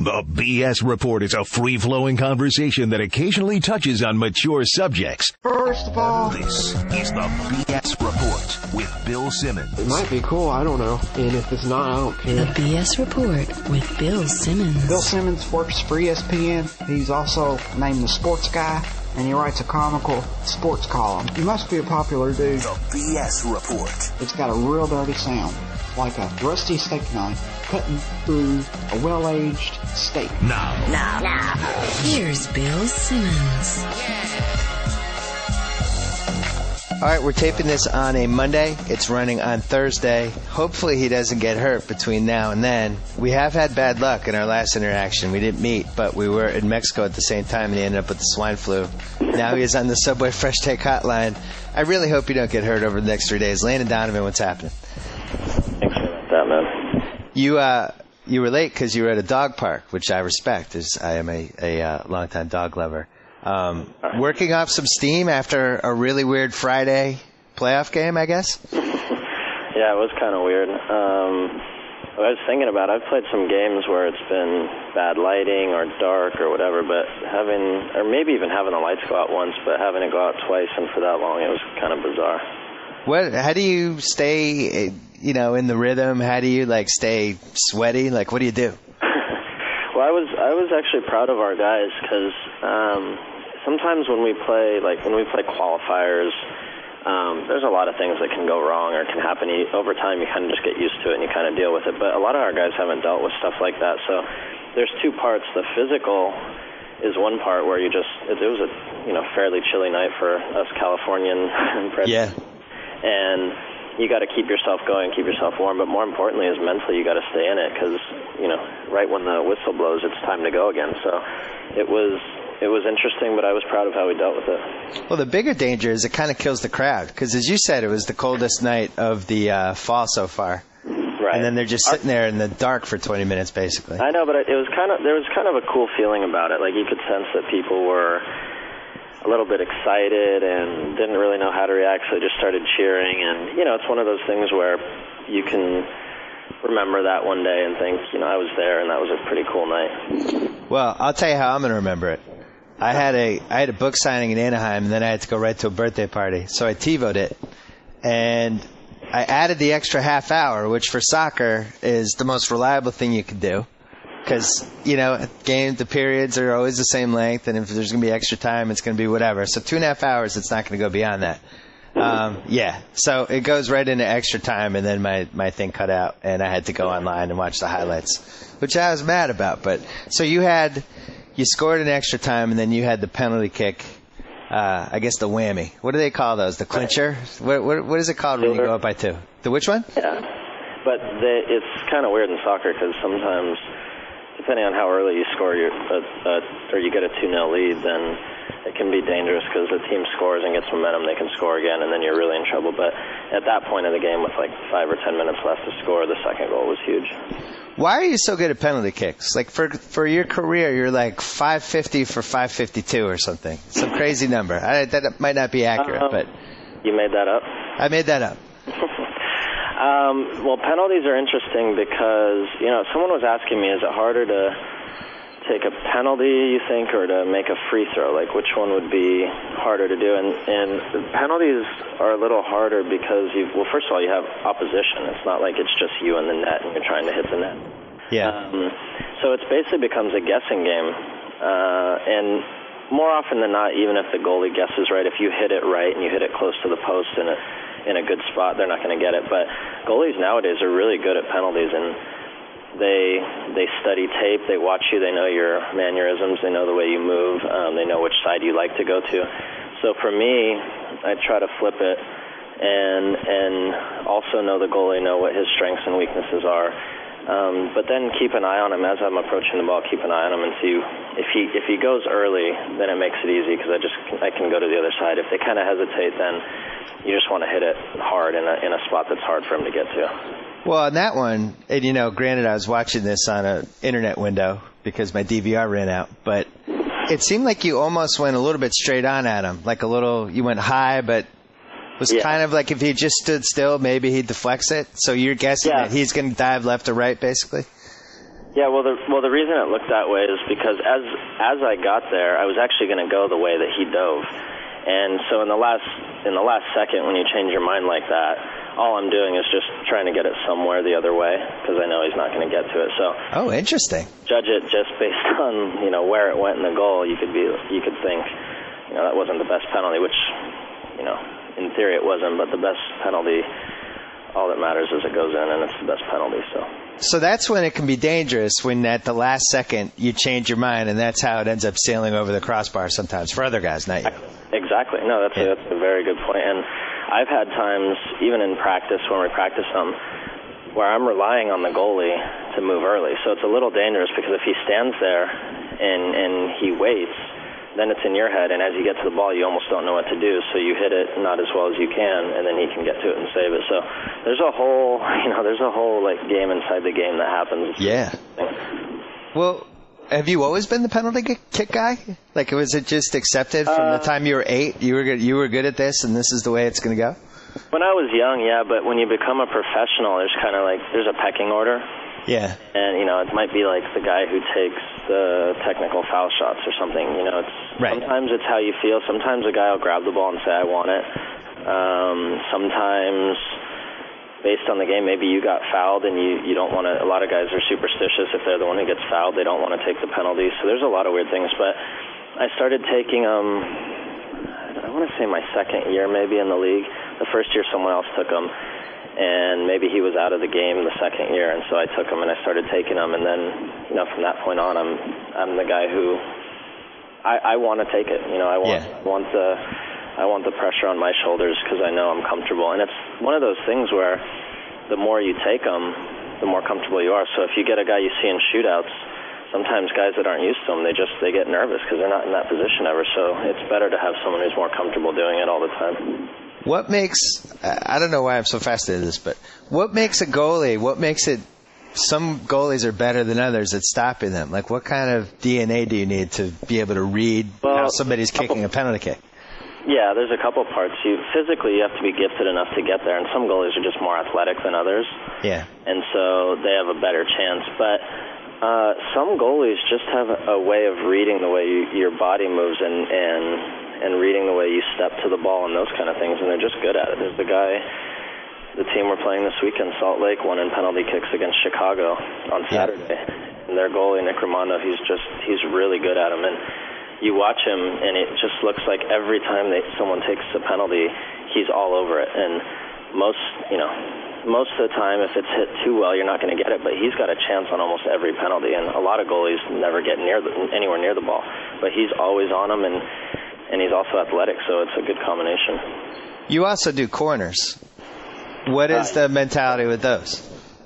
The BS Report is a free-flowing conversation that occasionally touches on mature subjects. First of all, This is the BS Report with Bill Simmons. it might be cool, I don't know. And if it's not, I don't care. The BS Report with Bill Simmons. Bill Simmons works for ESPN. He's also named the sports guy, and he writes a comical sports column. He must be a popular dude. The BS Report. It's got a real dirty sound, like a rusty steak knife cutting through a well-aged steak. Now. Here's Bill Simmons. All right, we're taping this on a Monday. It's running on Thursday. Hopefully he doesn't get hurt between now and then. We have had bad luck in our last interaction. We didn't meet, but we were in Mexico at the same time, and he ended up with the swine flu. Now he is on the Subway Fresh Take Hotline. I really hope you don't get hurt over the next 3 days. Landon Donovan, what's happening? Thanks for that, man. You were late because you were at a dog park, which I respect, as I am a longtime dog lover. Working off some steam after a really weird Friday playoff game, I guess? Yeah, it was kind of weird. I was thinking about it. I've played some games where it's been bad lighting or dark or whatever, but maybe even having the lights go out once, but having it go out twice and for that long, it was kind of bizarre. How do you stay, in the rhythm? How do you, stay sweaty? What do you do? Well, I was actually proud of our guys because sometimes when we play qualifiers, there's a lot of things that can go wrong or can happen. Over time, you kind of just get used to it and you kind of deal with it. But a lot of our guys haven't dealt with stuff like that. So there's two parts. The physical is one part where it was a fairly chilly night for us Californian presidents. Yeah. And you got to keep yourself going, keep yourself warm. But more importantly is mentally you got to stay in it because, right when the whistle blows, it's time to go again. So it was interesting, but I was proud of how we dealt with it. Well, the bigger danger is it kind of kills the crowd because, as you said, it was the coldest night of the fall so far. Right. And then they're just sitting there in the dark for 20 minutes, basically. I know, but there was kind of a cool feeling about it. You could sense that people were a little bit excited and didn't really know how to react, so they just started cheering. And, it's one of those things where you can remember that one day and think, I was there and that was a pretty cool night. Well, I'll tell you how I'm going to remember it. I had a book signing in Anaheim, and then I had to go right to a birthday party. So I TiVo'd it, and I added the extra half hour, which for soccer is the most reliable thing you can do. Because, the periods are always the same length, and if there's going to be extra time, it's going to be whatever. So 2.5 hours, it's not going to go beyond that. So it goes right into extra time, and then my thing cut out, and I had to go online and watch the highlights, which I was mad about. But so you scored in extra time, and then you had the penalty kick, I guess the whammy. What do they call those? The clincher? What is it called when you go up by two? The which one? Yeah, but it's kind of weird in soccer because sometimes, depending on how early you score or you get a 2-0 lead, then it can be dangerous because the team scores and gets momentum, they can score again, and then you're really in trouble. But at that point of the game with 5 or 10 minutes left to score, the second goal was huge. Why are you so good at penalty kicks? For your career, you're 550 for 552 or something. Some crazy number. That might not be accurate, but... You made that up? I made that up. Well, penalties are interesting because, someone was asking me, is it harder to take a penalty, you think, or to make a free throw? Which one would be harder to do? And penalties are a little harder because, first of all, you have opposition. It's not like it's just you and the net and you're trying to hit the net. Yeah. So it basically becomes a guessing game. And more often than not, even if the goalie guesses right, if you hit it right and you hit it close to the post in a good spot, they're not going to get it. But goalies nowadays are really good at penalties, and they study tape, they watch you, they know your mannerisms, they know the way you move, they know which side you like to go to. So for me, I try to flip it and also know the goalie, know what his strengths and weaknesses are. But then keep an eye on him as I'm approaching the ball. Keep an eye on him and see if he goes early, then it makes it easy because I can go to the other side. If they kind of hesitate, then you just want to hit it hard in a spot that's hard for him to get to. Well, on that one, and granted, I was watching this on an internet window because my DVR ran out, but it seemed like you almost went a little bit straight on at him, you went high, but was kind of like if he just stood still, maybe he deflects it. So you're guessing that he's going to dive left or right, basically? Yeah, well, the reason it looked that way is because as I got there, I was actually going to go the way that he dove, and so in the last second, when you change your mind like that, all I'm doing is just trying to get it somewhere the other way because I know he's not going to get to it. So, interesting. Judge it just based on where it went in the goal. You could think that wasn't the best penalty, which in theory it wasn't, but the best penalty. All that matters is it goes in, and it's the best penalty. So that's when it can be dangerous, when at the last second you change your mind, and that's how it ends up sailing over the crossbar sometimes for other guys, not you. Exactly. No, that's a very good point. And I've had times, even in practice, when we practice them, where I'm relying on the goalie to move early. So it's a little dangerous because if he stands there and he waits, then it's in your head, and as you get to the ball, you almost don't know what to do, so you hit it not as well as you can, and then he can get to it and save it. So there's a whole game inside the game that happens. Yeah. Well, have you always been the penalty kick guy? Like, was it just accepted from the time you were 8? You were good at this, and this is the way it's going to go? When I was young, yeah, but when you become a professional, there's a pecking order. Yeah. And, it might be like the guy who takes the technical foul shots or something. Sometimes it's how you feel. Sometimes a guy will grab the ball and say, I want it. Sometimes, based on the game, maybe you got fouled and you don't want to. A lot of guys are superstitious. If they're the one who gets fouled, they don't want to take the penalty. So there's a lot of weird things. But I started taking I want to say my second year maybe in the league. The first year someone else took them. And maybe he was out of the game the second year, and so I took him and I started taking him. And then, from that point on, I'm the guy who I want to take it. I want the pressure on my shoulders because I know I'm comfortable. And it's one of those things where the more you take them, the more comfortable you are. So if you get a guy you see in shootouts, sometimes guys that aren't used to them, they get nervous because they're not in that position ever. So it's better to have someone who's more comfortable doing it all the time. What makes, I don't know why I'm so fascinated with this, but what makes a goalie, some goalies are better than others at stopping them? Like, what kind of DNA do you need to be able to read how somebody's kicking a penalty kick? Yeah, there's a couple parts. Physically, you have to be gifted enough to get there, and some goalies are just more athletic than others. Yeah. And so they have a better chance. But some goalies just have a way of reading the way your body moves and reading the way you step to the ball and those kind of things, and they're just good at it. There's the team we're playing this weekend, Salt Lake, won in penalty kicks against Chicago on Saturday. And their goalie, Nick Romano, he's really good at them. And you watch him, and it just looks like every time someone takes a penalty, he's all over it. And most of the time, if it's hit too well, you're not going to get it. But he's got a chance on almost every penalty, and a lot of goalies never get anywhere near the ball. But he's always on them, and he's also athletic, so it's a good combination. You also do corners. What is the mentality with those?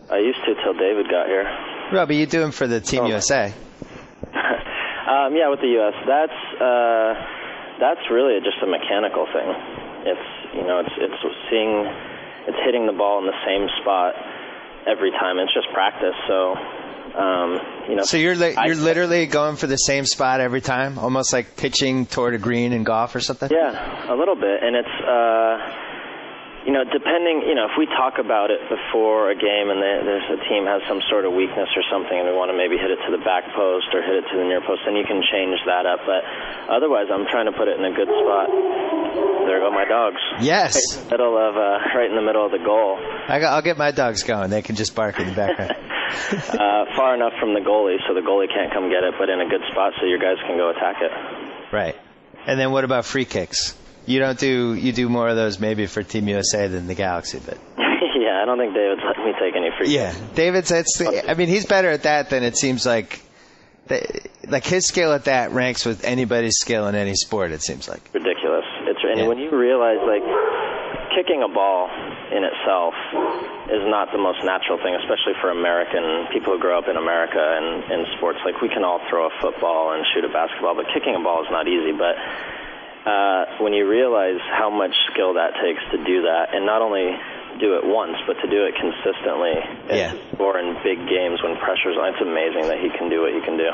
I used to till David got here. Well, but you do them for the Team USA. Yeah, with the U.S. That's really just a mechanical thing. It's hitting the ball in the same spot every time. It's just practice, so. So you're literally going for the same spot every time, almost like pitching toward a green in golf or something? Yeah, a little bit. And it's, depending, if we talk about it before a game and there's a team has some sort of weakness or something and we want to maybe hit it to the back post or hit it to the near post, then you can change that up. But otherwise, I'm trying to put it in a good spot. There go my dogs. Yes. Right in the middle of the goal. I'll get my dogs going. They can just bark in the background. Far enough from the goalie so the goalie can't come get it, but in a good spot so your guys can go attack it. Right. And then what about free kicks? You do more of those maybe for Team USA than the Galaxy, but yeah, I don't think David's letting me take any free kicks. Yeah, he's better at that than it seems like. Like his skill at that ranks with anybody's skill in any sport. It seems like ridiculous. And when you realize kicking a ball in itself is not the most natural thing, especially for American people who grow up in America and in sports. Like, we can all throw a football and shoot a basketball, but kicking a ball is not easy. But when you realize how much skill that takes to do that, and not only do it once, but to do it consistently, or in big games when pressure's on, it's amazing that he can do what he can do.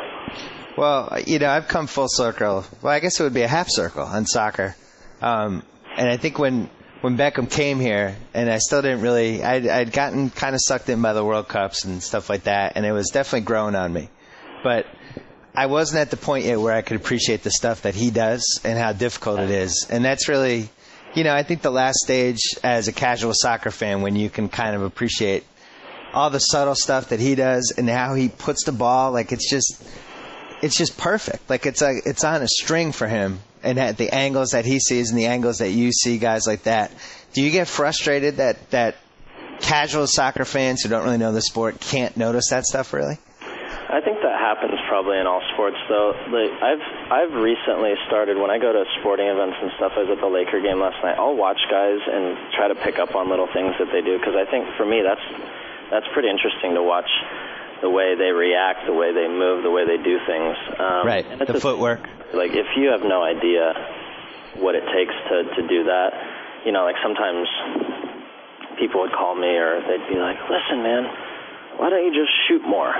Well, I've come full circle. Well, I guess it would be a half circle on soccer. And I think when when Beckham came here, and I still didn't really. I'd gotten kind of sucked in by the World Cups and stuff like that, and it was definitely growing on me. But I wasn't at the point yet where I could appreciate the stuff that he does and how difficult it is. And that's really, I think the last stage as a casual soccer fan when you can kind of appreciate all the subtle stuff that he does and how he puts the ball. Like, it's just perfect. Like, it's on a string for him. And at the angles that he sees and the angles that you see, guys like that. Do you get frustrated that casual soccer fans who don't really know the sport can't notice that stuff, really? I think that happens probably in all sports, though. Like, I've recently started, when I go to sporting events and stuff. I was at the Laker game last night. I'll watch guys and try to pick up on little things that they do, because I think for me that's pretty interesting to watch the way they react, the way they move, the way they do things. Right, the footwork. Like, if you have no idea what it takes to do that, like sometimes people would call me or they'd be like, listen, man, why don't you just shoot more?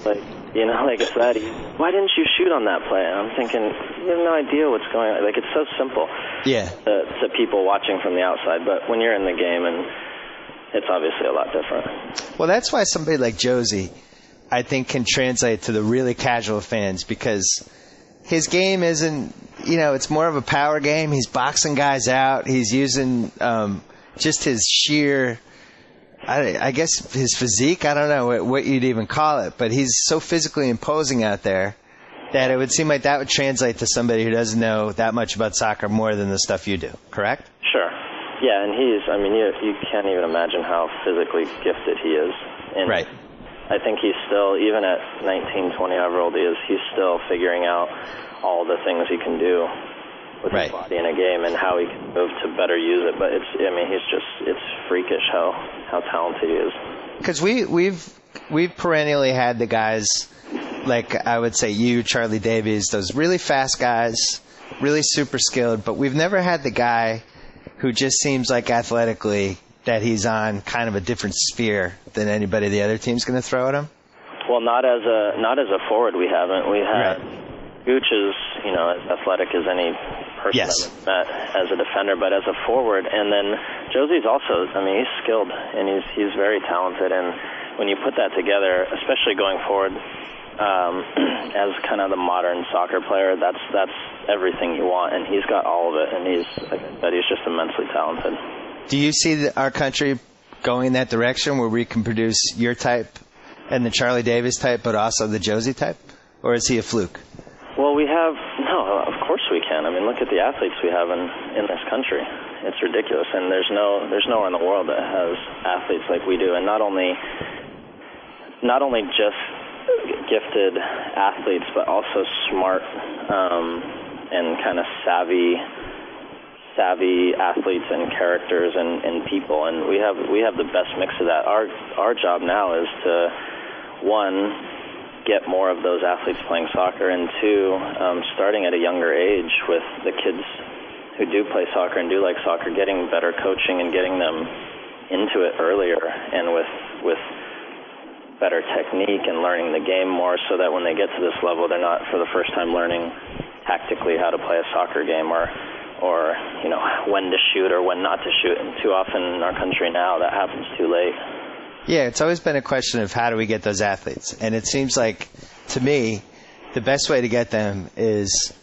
Like it's that easy. Why didn't you shoot on that play? And I'm thinking, you have no idea what's going on. Like, it's so simple to people watching from the outside. But when you're in the game, and it's obviously a lot different. Well, that's why somebody like Josie, I think, can translate to the really casual fans, because his game isn't, it's more of a power game. He's boxing guys out. He's using just his sheer... I guess his physique, I don't know what you'd even call it, but he's so physically imposing out there that it would seem like that would translate to somebody who doesn't know that much about soccer more than the stuff you do, correct? Sure. Yeah, and you can't even imagine how physically gifted he is. And right. I think he's still, even at 19, 20, however old he is, he's still figuring out all the things he can do with his body in a game and how he can move to better use it. But it's freakish how talented he is. Because we've perennially had the guys, like I would say you, Charlie Davies, those really fast guys, really super skilled, but we've never had the guy who just seems like athletically that he's on kind of a different sphere than anybody the other team's going to throw at him. Well, not as a forward we haven't. We had Gooch is, as athletic as any person I've met as a defender, but as a forward. And then Josie's also, he's skilled and he's very talented. And when you put that together, especially going forward, as kind of the modern soccer player, that's everything you want. And he's got all of it. And he's just immensely talented. Do you see our country going that direction where we can produce your type and the Charlie Davies type, but also the Josie type? Or is he a fluke? Well, of course we can. Look at the athletes we have in this country. It's ridiculous, and there's nowhere in the world that has athletes like we do. And not only just gifted athletes, but also smart and kind of savvy athletes and characters and people. And we have the best mix of that. Our job now is to, one, get more of those athletes playing soccer, and two, starting at a younger age with the kids who do play soccer and do like soccer, getting better coaching and getting them into it earlier and with better technique and learning the game more, so that when they get to this level, they're not for the first time learning tactically how to play a soccer game or when to shoot or when not to shoot. And too often in our country now, that happens too late. Yeah, it's always been a question of how do we get those athletes. And it seems like, to me, the best way to get them is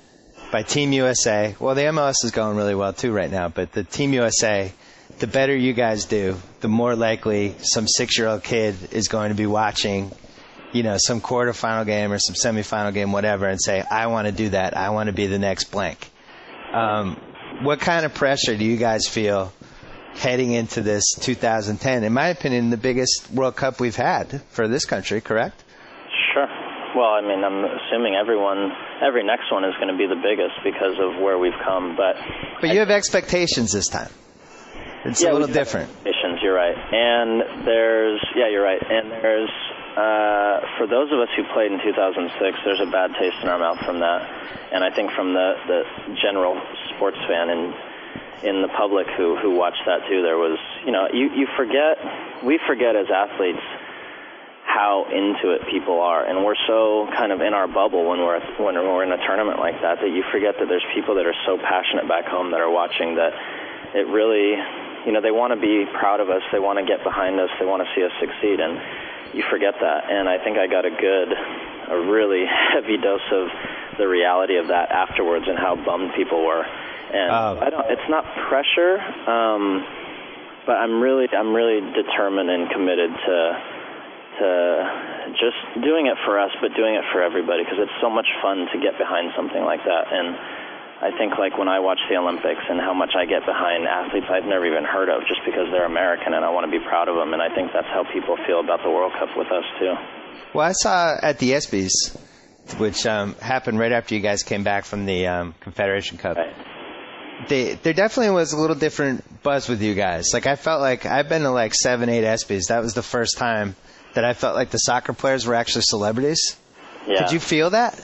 by Team USA. Well, the MLS is going really well, too, right now. But the Team USA, the better you guys do, the more likely some 6-year-old kid is going to be watching, some quarterfinal game or some semifinal game, whatever, and say, I want to do that. I want to be the next blank. What kind of pressure do you guys feel heading into this 2010, in my opinion, the biggest World Cup we've had for this country, correct? Sure. Well, I'm assuming every next one is going to be the biggest because of where we've come. But you have expectations this time. It's a little different. Expectations, you're right. And you're right. And there's, for those of us who played in 2006, there's a bad taste in our mouth from that. And I think from the general sports fan in the public who watched that too, there was, we forget as athletes how into it people are, and we're so kind of in our bubble when we're in a tournament like that you forget that there's people that are so passionate back home that are watching, that it really, they want to be proud of us. They want to get behind us. They want to see us succeed, and you forget that. And I think I got a really heavy dose of the reality of that afterwards and how bummed people were. And it's not pressure, but I'm really determined and committed to just doing it for us, but doing it for everybody, because it's so much fun to get behind something like that. And I think, like, when I watch the Olympics and how much I get behind athletes I've never even heard of just because they're American, and I want to be proud of them, and I think that's how people feel about the World Cup with us too. Well, I saw at the ESPYs, which happened right after you guys came back from the Confederation Cup. Right. There definitely was a little different buzz with you guys. Like, I felt like I've been to like 7, 8 ESPYs. That was the first time that I felt like the soccer players were actually celebrities. Yeah. Did you feel that?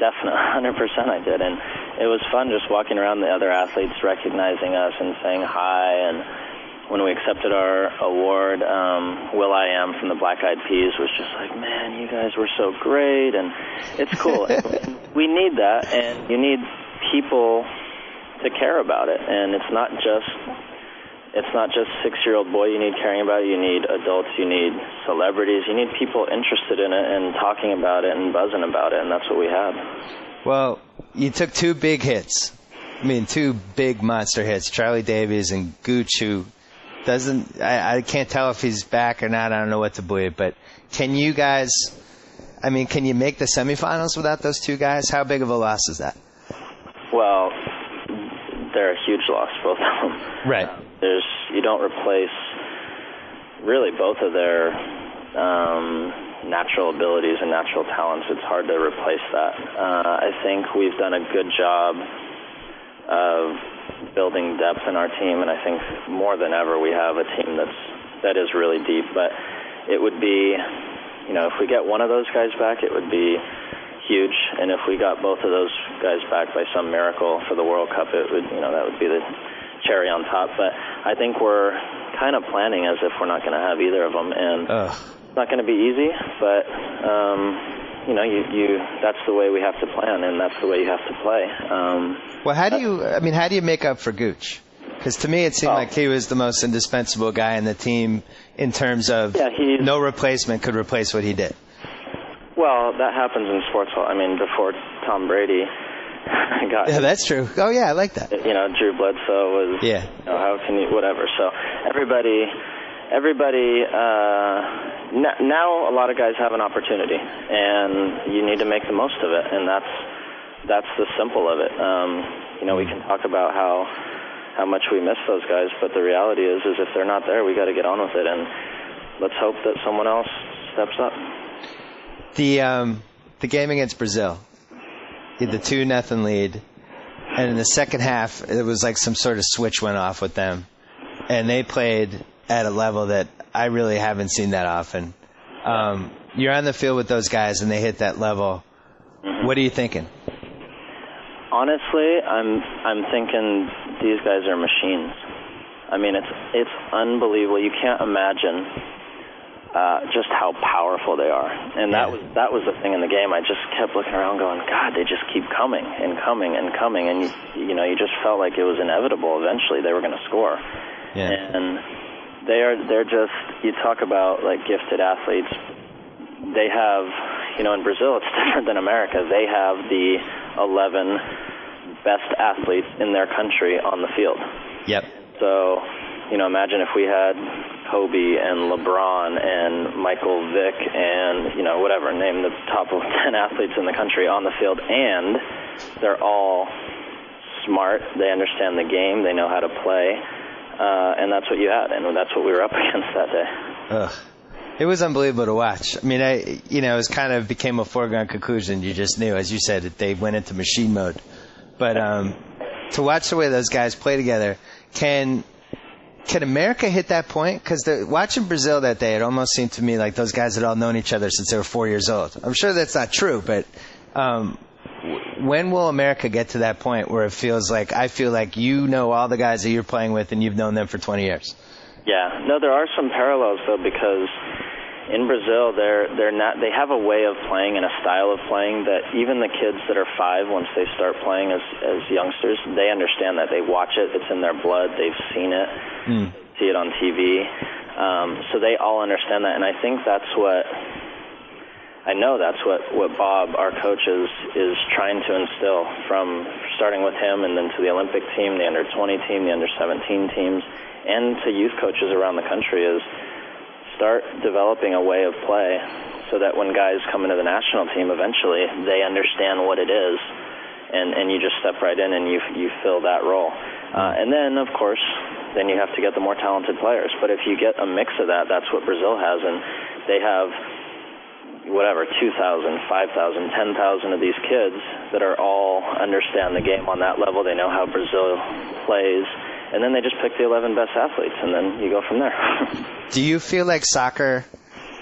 Definitely, 100% I did. And it was fun just walking around the other athletes, recognizing us and saying hi. And when we accepted our award, Will.I.Am from the Black Eyed Peas was just like, man, you guys were so great. And it's cool. We need that, and you need people to care about it. And it's not just 6-year-old boy you need caring about it. You need adults, you need celebrities, you need people interested in it and talking about it and buzzing about it, and that's what we had. Well, you took 2 big hits. I mean, 2 big monster hits, Charlie Davies and Gooch, who doesn't, I can't tell if he's back or not. I don't know what to believe, but can you guys, can you make the semifinals without those 2 guys? How big of a loss is that? Well, they're a huge loss, both of them. Right. You don't replace really both of their natural abilities and natural talents. It's hard to replace that. I think we've done a good job of building depth in our team, and I think more than ever we have a team that is really deep. But it would be, if we get one of those guys back, it would be huge. And if we got both of those guys back by some miracle for the World Cup, it would, that would be the cherry on top. But I think we're kind of planning as if we're not going to have either of them, and it's not going to be easy, but that's the way we have to plan, and that's the way you have to play. Well, how do you make up for Gooch? Because to me it seemed like he was the most indispensable guy in the team in terms of no replacement could replace what he did. Well, that happens in sports. Before Tom Brady got... Yeah, that's true. Oh, yeah, I like that. Drew Bledsoe was... Yeah. How can you... Whatever. So everybody... now a lot of guys have an opportunity, and you need to make the most of it, and that's the simple of it. We can talk about how much we miss those guys, but the reality is if they're not there, we got to get on with it, and let's hope that someone else steps up. The game against Brazil, you had the 2-0 lead, and in the second half, it was like some sort of switch went off with them, and they played at a level that I really haven't seen that often. You're on the field with those guys, and they hit that level. Mm-hmm. What are you thinking? Honestly, I'm thinking these guys are machines. It's unbelievable. You can't imagine just how powerful they are. And that was the thing in the game. I just kept looking around going, God, they just keep coming and coming and coming. And, you just felt like it was inevitable. Eventually they were going to score. Yeah. And they're just, you talk about like gifted athletes. They have, in Brazil it's different than America. They have the 11 best athletes in their country on the field. Yep. So, imagine if we had Kobe and LeBron and Michael Vick and, whatever, name the top 10 athletes in the country on the field, and they're all smart. They understand the game. They know how to play. And that's what you had, and that's what we were up against that day. Ugh. It was unbelievable to watch. It was kind of became a foregone conclusion. You just knew, as you said, that they went into machine mode. But to watch the way those guys play together, can America hit that point? Because watching Brazil that day, it almost seemed to me like those guys had all known each other since they were 4 years old. I'm sure that's not true, but when will America get to that point where it feels like, I feel like all the guys that you're playing with and you've known them for 20 years? Yeah. No, there are some parallels, though, because in Brazil, they have a way of playing and a style of playing that even the kids that are 5, once they start playing as youngsters, they understand that. They watch it. It's in their blood. They've seen it. See it on TV. So they all understand that, and I think that's what Bob, our coach, is trying to instill, from starting with him and then to the Olympic team, the under-20 team, the under-17 teams, and to youth coaches around the country, is start developing a way of play so that when guys come into the national team eventually, they understand what it is, and you just step right in and you fill that role. And then, of course, then you have to get the more talented players. But if you get a mix of that, that's what Brazil has, and they have 2,000, 5,000, 10,000 of these kids that are all understand the game on that level. They know how Brazil plays, and then they just pick the 11 best athletes, and then you go from there. Do you feel like soccer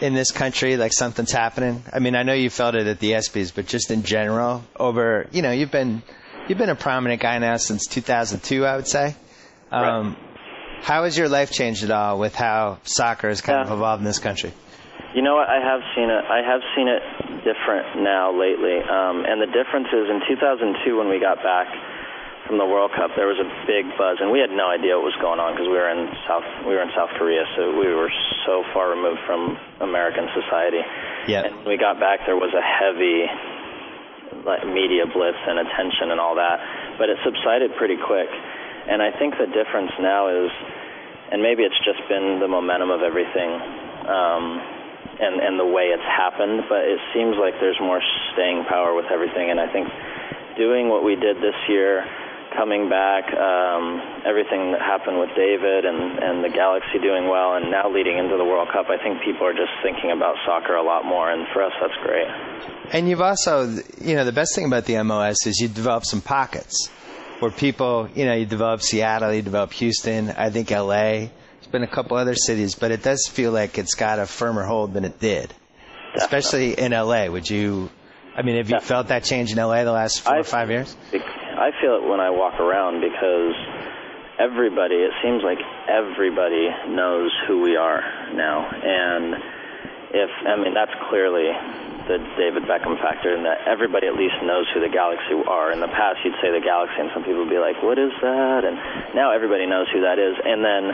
in this country, like something's happening? I mean, I know you felt it at the ESPYs, but just in general, over, you've been a prominent guy now since 2002, I would say. Right. How has your life changed at all with how soccer has kind of evolved in this country? You know what? I have seen it different now lately. And the difference is in 2002 when we got back from the World Cup, there was a big buzz, and we had no idea what was going on because we were in South Korea, so we were so far removed from American society. Yeah. And when we got back, there was a heavy media blitz and attention and all that, but it subsided pretty quick. And I think the difference now is, and maybe it's just been the momentum of everything, and the way it's happened, but it seems like there's more staying power with everything. And I think doing what we did this year, coming back, everything that happened with David and the Galaxy doing well, and now leading into the World Cup, I think people are just thinking about soccer a lot more, and for us, that's great. And you've also, the best thing about the MLS is you develop some pockets where people, you develop Seattle, you develop Houston, I think LA. There's been a couple other cities, but it does feel like it's got a firmer hold than it did, especially in LA. Have you felt that change in LA the last 4 or 5 years? I feel it when I walk around because it seems like everybody knows who we are now. And that's clearly the David Beckham factor, in that everybody at least knows who the Galaxy are. In the past, you'd say the Galaxy, and some people would be like, what is that? And now everybody knows who that is. And then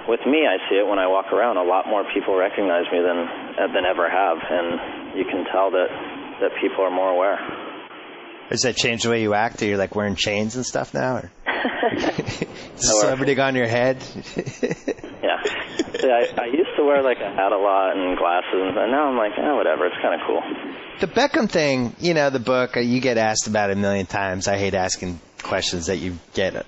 with me, I see it when I walk around. A lot more people recognize me than ever have, and you can tell that people are more aware. Does that change the way you act? Are you like wearing chains and stuff now? Or? Is a celebrity got on your head? Yeah. See, I used to wear like a hat a lot and glasses, and now I'm like, whatever. It's kind of cool. The Beckham thing, the book, you get asked about it a million times. I hate asking questions that you get a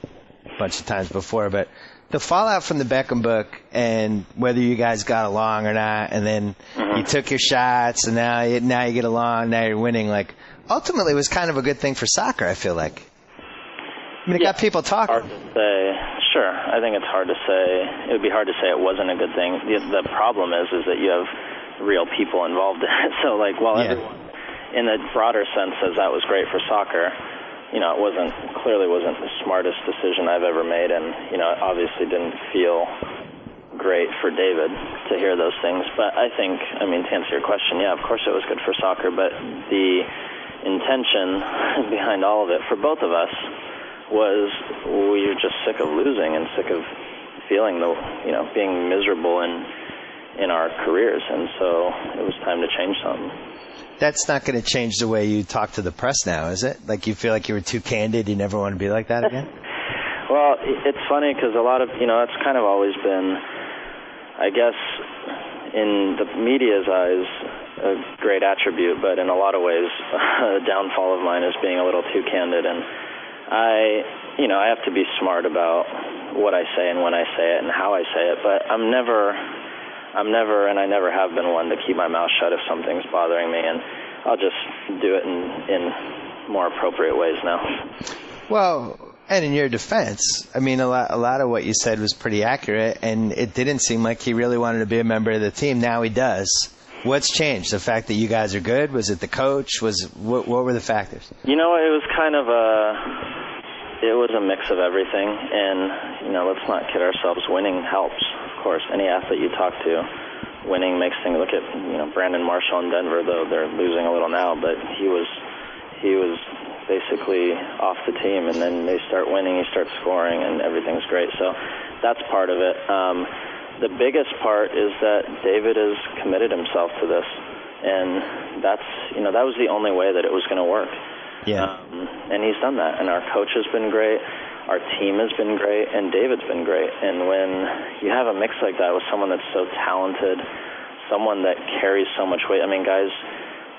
bunch of times before, but the fallout from the Beckham book and whether you guys got along or not, and then you took your shots, and now you get along, now you're winning, like, ultimately was kind of a good thing for soccer, I feel like. It got people talking. Hard to say. Sure. I think it's hard to say. It would be hard to say it wasn't a good thing. The problem is that you have real people involved in it. So, while everyone, in the broader sense, says that was great for soccer, it clearly wasn't the smartest decision I've ever made, and, it obviously didn't feel great for David to hear those things. But I think, to answer your question, of course it was good for soccer, but the intention behind all of it for both of us was we were just sick of losing and sick of feeling being miserable in our careers, and so it was time to change something. That's not going to change the way you talk to the press now, is it? Like, you feel like you were too candid, you never want to be like that again? Well, it's funny because a lot of, it's kind of always been, I guess, in the media's eyes, a great attribute, but in a lot of ways, a downfall of mine is being a little too candid. And I have to be smart about what I say and when I say it and how I say it, but I'm never, and I never have been one to keep my mouth shut if something's bothering me, and I'll just do it in more appropriate ways now. Well, and in your defense, a lot of what you said was pretty accurate, and it didn't seem like he really wanted to be a member of the team. Now he does. What's changed? The fact that you guys are good? Was it the coach? What were the factors? It was kind of it was a mix of everything, and let's not kid ourselves. Winning helps, of course. Any athlete you talk to winning makes things. Look at Brandon Marshall in Denver, though they're losing a little now, but he was basically off the team, and then they start winning, he starts scoring, and everything's great. So that's part of it. The biggest part is that David has committed himself to this, and that was the only way that it was going to work. Yeah. And he's done that, and our coach has been great, our team has been great, and David's been great. And when you have a mix like that with someone that's so talented, someone that carries so much weight, I mean, guys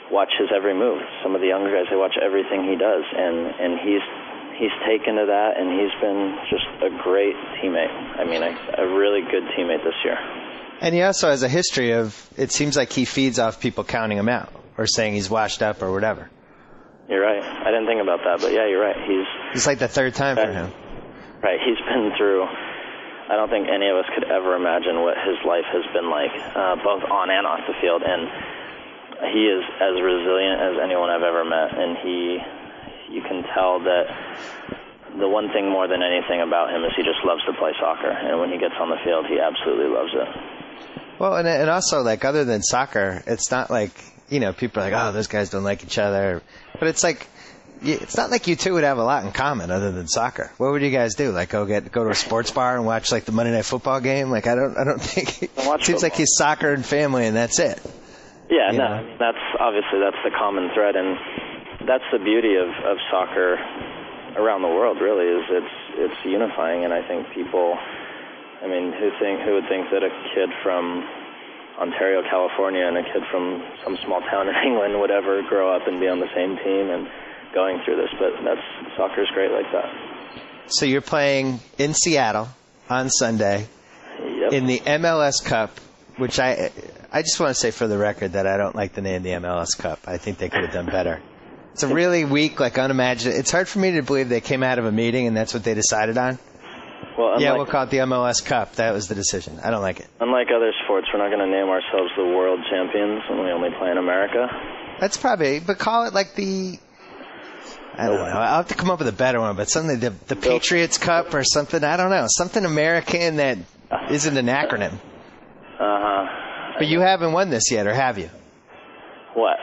watch his every move. Some of the younger guys, they watch everything he does, and he's taken to that, and he's been just a great teammate. I mean, a really good teammate this year. And he also has a history of, it seems like he feeds off people counting him out or saying he's washed up or whatever. You're right. I didn't think about that, but yeah, you're right. It's like the third time for him. Right. He's been through, I don't think any of us could ever imagine what his life has been like, both on and off the field. And he is as resilient as anyone I've ever met. And you can tell that the one thing more than anything about him is he just loves to play soccer. And when he gets on the field, he absolutely loves it. Well, and also, like, other than soccer, it's not like, people are like, oh, those guys don't like each other. But it's like, it's not like you two would have a lot in common other than soccer. What would you guys do? Like, go to a sports bar and watch, like, the Monday Night Football game? Like, I don't think it seems like he's soccer and family, and that's it. Yeah, no, that's the common thread, and that's the beauty of soccer around the world. Really, is it's unifying, and I think people, I mean, who would think that a kid from Ontario, California, and a kid from some small town in England would ever grow up and be on the same team and going through this? But soccer's great like that. So you're playing in Seattle on Sunday in the MLS Cup, which I just want to say for the record that I don't like the name the MLS Cup. I think they could have done better. It's a really weak, like, unimaginative. It's hard for me to believe they came out of a meeting and that's what they decided on. Well, we'll call it the MLS Cup. That was the decision. I don't like it. Unlike other sports, we're not going to name ourselves the world champions when we only play in America. That's probably, but call it like the, I don't know. I'll have to come up with a better one, but something, the Patriots Cup or something. I don't know. Something American that isn't an acronym. But you haven't won this yet, or have you? What?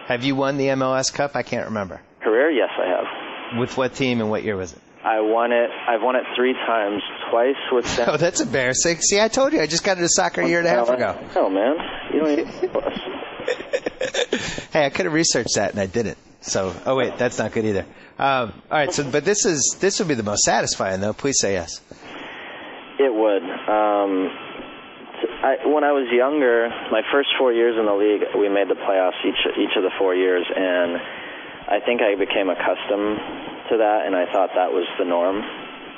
Have you won the MLS Cup? I can't remember. Career? Yes, I have. With what team and what year was it? I've won it 3 times, twice with them. Oh, that's embarrassing. See, I told you, I just got into soccer a year and a half ago. Oh, man. You don't even Hey, I could have researched that, and I didn't. So, oh, wait, that's not good either. All right, so, but this would be the most satisfying, though. Please say yes. It would. When I was younger, my first 4 years in the league, we made the playoffs each of the 4 years, and I think I became accustomed to that, and I thought that was the norm.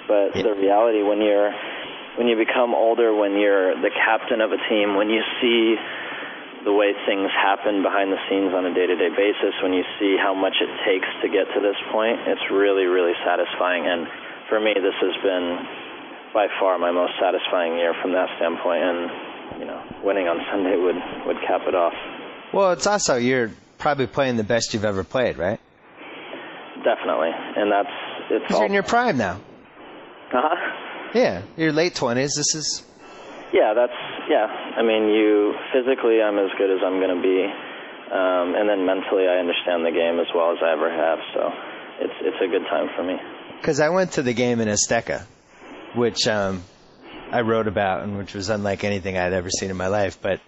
But the reality, when you become older, when you're the captain of a team, when you see the way things happen behind the scenes on a day-to-day basis, when you see how much it takes to get to this point, it's really, really satisfying. And for me, this has been by far my most satisfying year from that standpoint, and winning on Sunday would cap it off. Well, it's also, you're probably playing the best you've ever played, right? Definitely, and it's all... You're in your prime now. Uh-huh. Yeah, you're late 20s. This is... Yeah, I mean, physically, I'm as good as I'm going to be, and then mentally, I understand the game as well as I ever have, so it's a good time for me. Because I went to the game in Azteca, which I wrote about, and which was unlike anything I'd ever seen in my life, but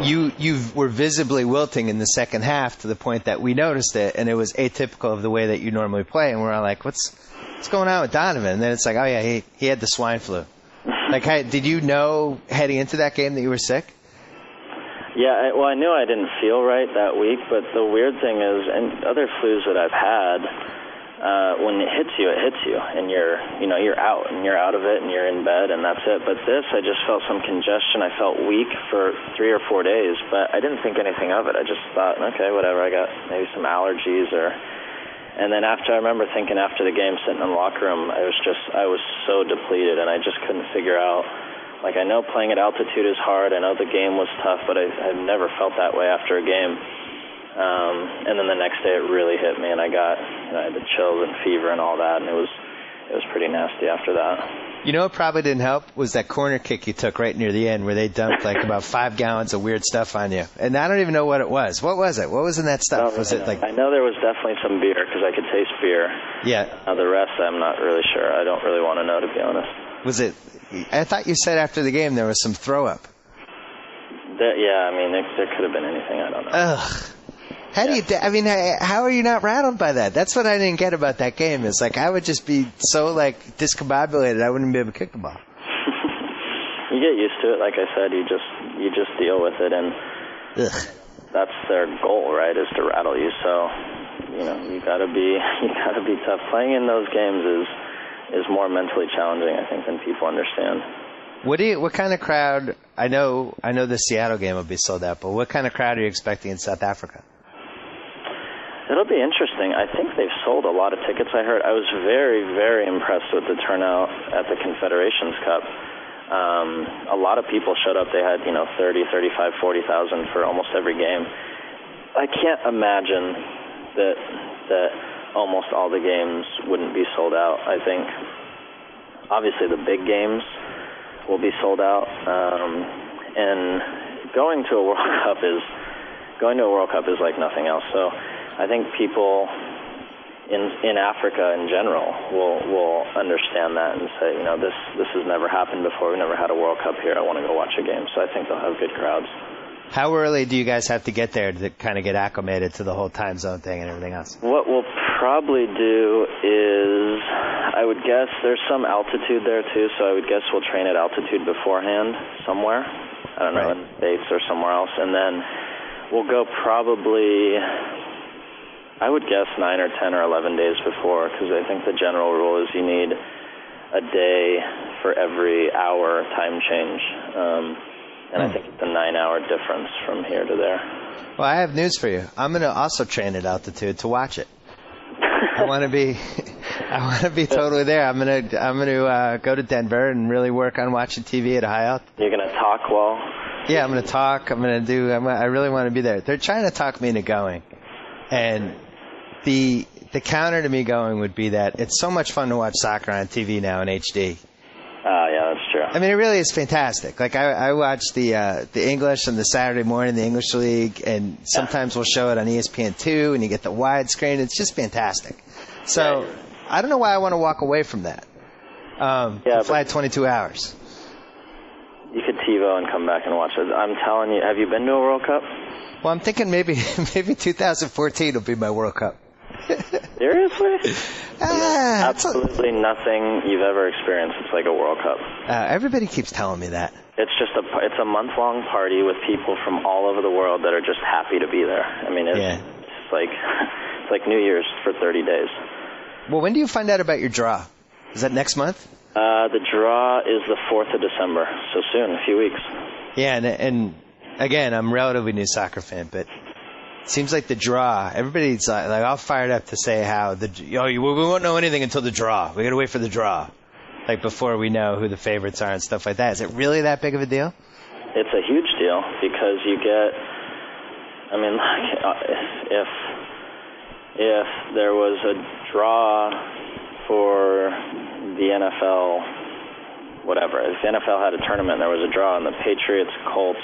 you were visibly wilting in the second half to the point that we noticed it, and it was atypical of the way that you normally play, and we're all like, what's going on with Donovan? And then it's like, oh yeah, he had the swine flu. Like, did you know heading into that game that you were sick? Yeah, I knew I didn't feel right that week, but the weird thing is, and other flus that I've had, when it hits you, and you're out, and you're out of it, and you're in bed, and that's it. But this, I just felt some congestion. I felt weak for 3 or 4 days, but I didn't think anything of it. I just thought, okay, whatever, I got maybe some allergies and then I remember thinking after the game, sitting in the locker room, I was so depleted, and I just couldn't figure out, like, I know playing at altitude is hard, I know the game was tough, but I've never felt that way after a game. And then the next day it really hit me, and I had the chills and fever and all that, and it was pretty nasty after that. You know what probably didn't help was that corner kick you took right near the end where they dumped like about 5 gallons of weird stuff on you. And I don't even know what it was. What was it? What was in that stuff? Was it like... I know there was definitely some beer because I could taste beer. Yeah. The rest, I'm not really sure. I don't really want to know, to be honest. Was it... I thought you said after the game there was some throw-up. Yeah, I mean, there could have been anything. I don't know. Ugh. How do you... I mean, how are you not rattled by that? That's what I didn't get about that game. Is like I would just be so like discombobulated I wouldn't be able to kick the ball. You get used to it. Like I said, you just deal with it, and that's their goal, right? Is to rattle you. So, you gotta be tough. Playing in those games is more mentally challenging, I think, than people understand. What kind of crowd? I know the Seattle game will be sold out, but what kind of crowd are you expecting in South Africa? It'll be interesting. I think they've sold a lot of tickets, I heard. I was very, very impressed with the turnout at the Confederations Cup. A lot of people showed up. They had, 30, 35, 40,000 for almost every game. I can't imagine that almost all the games wouldn't be sold out. I think, obviously, the big games will be sold out. And going to a World Cup is like nothing else. So I think people in Africa in general will understand that and say, this has never happened before. We've never had a World Cup here. I want to go watch a game. So I think they'll have good crowds. How early do you guys have to get there to kind of get acclimated to the whole time zone thing and everything else? What we'll probably do is, I would guess there's some altitude there too, so I would guess we'll train at altitude beforehand somewhere. I don't know, in the States or somewhere else. And then we'll go probably, I would guess 9 or 10 or 11 days before, because I think the general rule is you need a day for every hour time change. And I think it's a 9-hour difference from here to there. Well, I have news for you. I'm going to also train at altitude to watch it. I want to be totally there. I'm going to go to Denver and really work on watching TV at a high altitude. You're going to talk well? Yeah, I'm going to talk. I really want to be there. They're trying to talk me into going. And the counter to me going would be that it's so much fun to watch soccer on TV now in HD. Yeah, that's true. I mean, it really is fantastic. Like, I watch the English on the Saturday morning, the English League, and sometimes we'll show it on ESPN2, and you get the widescreen. It's just fantastic. So, I don't know why I want to walk away from that. Fly 22 hours. You could TiVo and come back and watch it. I'm telling you, have you been to a World Cup? Well, I'm thinking maybe 2014 will be my World Cup. Seriously? Absolutely nothing you've ever experienced. It's like a World Cup. Everybody keeps telling me that. It's a month-long party with people from all over the world that are just happy to be there. I mean, it's like New Year's for 30 days. Well, when do you find out about your draw? Is that next month? The draw is the 4th of December, so soon, a few weeks. Yeah, and again, I'm a relatively new soccer fan, but it seems like the draw, everybody's like all fired up to say how we won't know anything until the draw. We got to wait for the draw, like before we know who the favorites are and stuff like that. Is it really that big of a deal? It's a huge deal because you get, I mean, if there was a draw for the NFL, whatever, if the NFL had a tournament and there was a draw and the Patriots, Colts,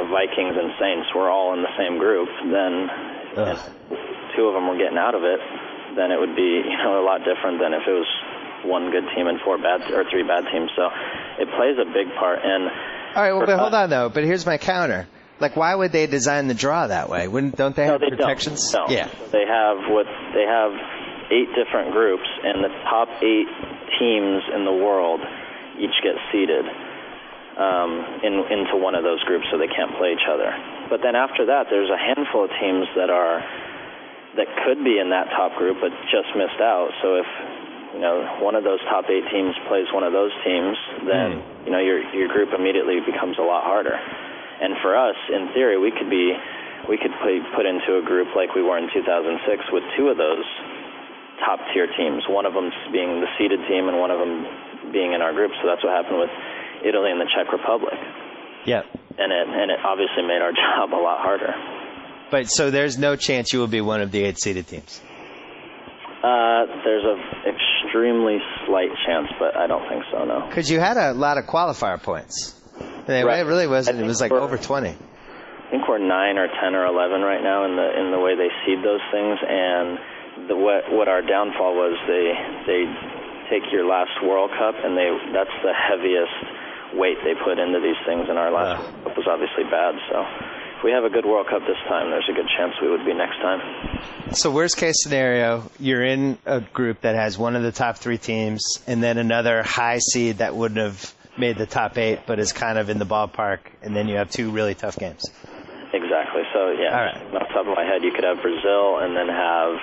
Vikings and Saints were all in the same group, then and 2 of them were getting out of it, then it would be a lot different than if it was one good team and 3 bad teams. So it plays a big part. And all right, well, but hold on though. But here's my counter. Like, why would they design the draw that way? Don't they have protections? No. Yeah. They have 8 different groups, and the top 8 teams in the world each get seeded into one of those groups, so they can't play each other. But then after that, there's a handful of teams that could be in that top group but just missed out. So if one of those top 8 teams plays one of those teams, then your group immediately becomes a lot harder. And for us, in theory, we could put into a group like we were in 2006 with 2 of those top tier teams, one of them being the seeded team and one of them being in our group. So that's what happened with Italy and the Czech Republic. Yeah. And it obviously made our job a lot harder. But so there's no chance you will be one of the 8 seeded teams? There's an extremely slight chance, but I don't think so, no. Because you had a lot of qualifier points. It really wasn't. It was like over 20. I think we're 9 or 10 or 11 right now in the way they seed those things, and what our downfall was, they take your last World Cup, and that's the heaviest weight they put into these things, and our last World Cup was obviously bad, so if we have a good World Cup this time, there's a good chance we would be next time. So worst case scenario, you're in a group that has one of the top 3 teams, and then another high seed that wouldn't have made the top 8, but is kind of in the ballpark, and then you have 2 really tough games. Exactly. So, yeah, all right. Off the top of my head, you could have Brazil and then have,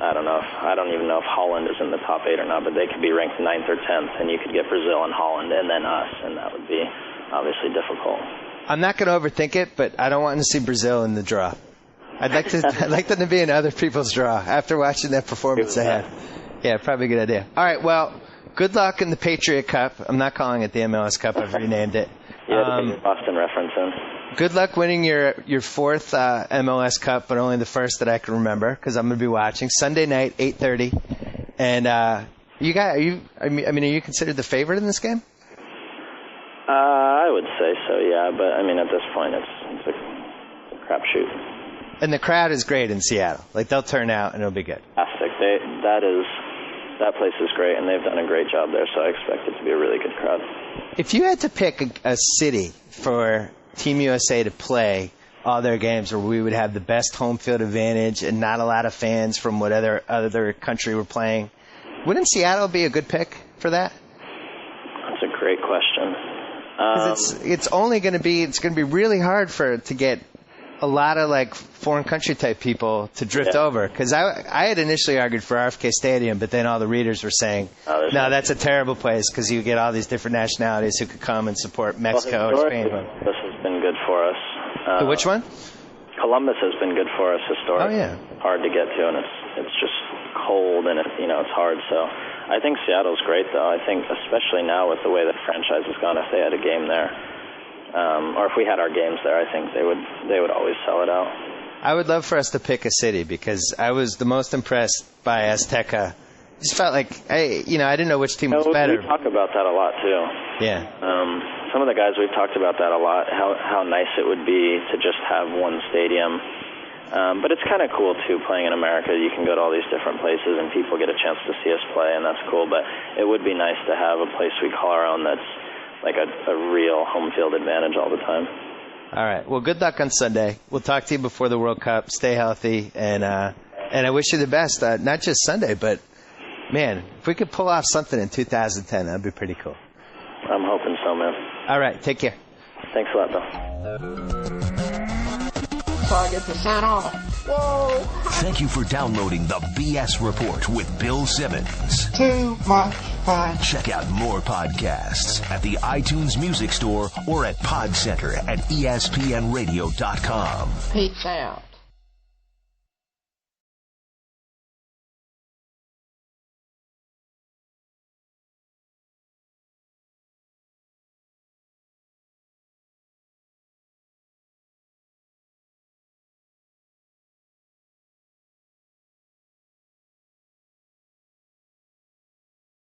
I don't even know if Holland is in the top 8 or not, but they could be ranked 9th or 10th, and you could get Brazil and Holland and then us, and that would be obviously difficult. I'm not going to overthink it, but I don't want to see Brazil in the draw. I'd like them to be in other people's draw after watching that performance they had. Yeah, probably a good idea. All right, well, good luck in the Patriot Cup. I'm not calling it the MLS Cup. I've renamed it. Yeah, the Boston reference in. Good luck winning your 4th MLS Cup, but only the first that I can remember, because I'm going to be watching Sunday night, 8:30. And are you considered the favorite in this game? I would say so, yeah. But I mean, at this point, it's a crapshoot. And the crowd is great in Seattle. Like, they'll turn out and it'll be good. Fantastic. That place is great, and they've done a great job there. So I expect it to be a really good crowd. If you had to pick a city for Team USA to play all their games, where we would have the best home field advantage and not a lot of fans from whatever other country we're playing, wouldn't Seattle be a good pick for that? That's a great question. It's going to be really hard to get a lot of like foreign country type people to drift over, because I had initially argued for RFK Stadium, but then all the readers were saying, no, that's a terrible place because you get all these different nationalities who could come and support Mexico or Spain. This has been good for us. Which one? Columbus has been good for us historically. Oh yeah, hard to get to, and it's just cold and it's hard. So I think Seattle's great, though. I think especially now with the way the franchise has gone, if they had a game there. Or if we had our games there, I think they would always sell it out. I would love for us to pick a city, because I was the most impressed by Azteca. Just felt like, I didn't know which team was better. We talk about that a lot too. Yeah. Some of the guys, we've talked about that a lot. How nice it would be to just have one stadium. But it's kind of cool too, playing in America. You can go to all these different places and people get a chance to see us play, and that's cool. But it would be nice to have a place we call our own that's like a real home field advantage all the time. All right. Well, good luck on Sunday. We'll talk to you before the World Cup. Stay healthy, and I wish you the best. Not just Sunday, but man, if we could pull off something in 2010, that'd be pretty cool. I'm hoping so, man. All right. Take care. Thanks a lot, Bill. So I get to sign off. Whoa! Thank you for downloading the BS Report with Bill Simmons. Too much fun. Check out more podcasts at the iTunes Music Store or at Pod Center at ESPNradio.com. Peace out.